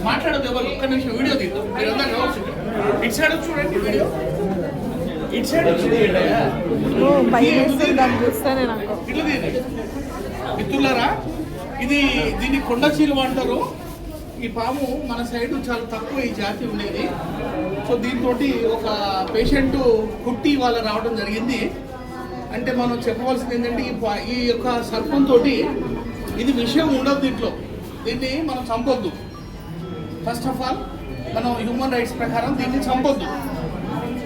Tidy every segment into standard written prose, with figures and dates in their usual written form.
మాట్లాడదు ఎవరు ఒక్క నిమిషం వీడియో తీద్దాం మీరందరూ కావచ్చు ఇటు సైడ్ చూడండి వీడియో ఇటు సైడ్ ఇట్లా మిత్రులారా ఇది దీన్ని కొండ చీలువ అంటారు. ఈ పాము మన సైడ్ చాలా తక్కువ ఈ జాతి ఉండేది. సో దీంతో ఒక పేషెంట్ కుట్టి వాళ్ళ రావడం జరిగింది. అంటే మనం చెప్పవలసింది ఏంటంటే ఈ యొక్క సర్పంతో ఇది విషయం ఉండదు దీంట్లో, దీన్ని మనం చంపొద్దు. ఫస్ట్ ఆఫ్ ఆల్ మనం హ్యూమన్ రైట్స్ ప్రకారం దీన్ని చంపొద్దు,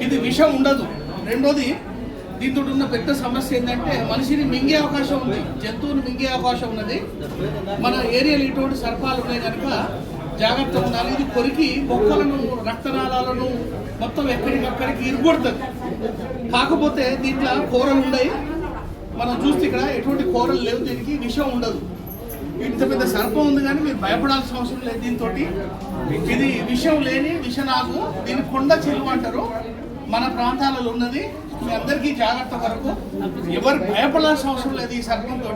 ఇది విషం ఉండదు. రెండోది దీంతో ఉన్న పెద్ద సమస్య ఏంటంటే మనిషిని మింగే అవకాశం ఉంది, జంతువుని మింగే అవకాశం ఉన్నది. మన ఏరియాలో ఇటువంటి సర్పాలు ఉన్నాయి కనుక జాగ్రత్తగా ఉండాలి. ఇది కొరికి బొక్కలను రక్తనాళాలను మొత్తం ఎక్కడికక్కడికి ఇరుగొడుతుంది. కాకపోతే దీంట్లో కూరలు ఉన్నాయి, మనం చూస్తే ఇక్కడ ఎటువంటి కూరలు లేవు, దీనికి విషం ఉండదు. ఇంత పెద్ద సర్పం ఉంది కానీ మీరు భయపడాల్సిన అవసరం లేదు. దీంతో ఇది విషం లేని విషనాగు, దీన్ని కొండ చెలువ అంటారు. మన ప్రాంతాలలో ఉన్నది. మీ అందరికీ జాగ్రత్త వరకు ఎవరు భయపడాల్సిన అవసరం లేదు. ఈ సర్పంతో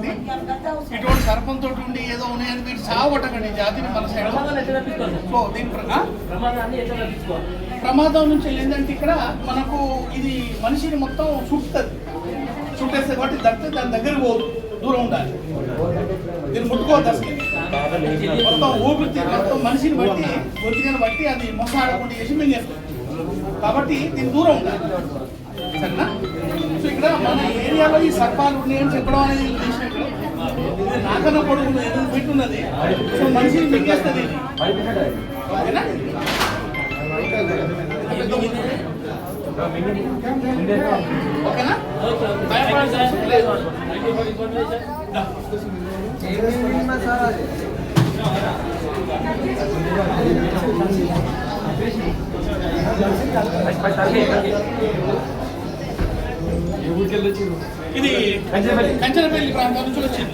ఇటువంటి సర్పంతో ఉండి ఏదో ఉన్నాయని మీరు సావటండి జాతిని మన సైడ్. సో దీని ప్రమాదం నుంచి ఏంటంటే ఇక్కడ మనకు ఇది మనిషిని మొత్తం చుట్టేస్తే కాబట్టి దక్కితే దాని దగ్గర పోదు, దూరం ఉండాలి. దీన్ని ముట్టుకోవద్దు అసలు. మొత్తం ఊపిరి మొత్తం మనిషిని బట్టి ఒత్తిడిని బట్టి అది మొసాడకుండా చేసి మింగేస్తుంది. కాబట్టి దీని దూరం ఉండాలి, సరేనా? సో ఇక్కడ మన ఏరియాలో ఈ సర్పాలు ఉన్నాయని చెప్పడం అనేది చేసినట్టు ఇది నాకన్నా పొడుగు పెట్టున్నది. సో మనిషిని మింగేస్తుంది, ఓకేనా? ఓకేనా? భయపడాల్సిన అవసరం లేదు. ఇది కంచనపల్లి ప్రాంతం నుంచి వచ్చింది.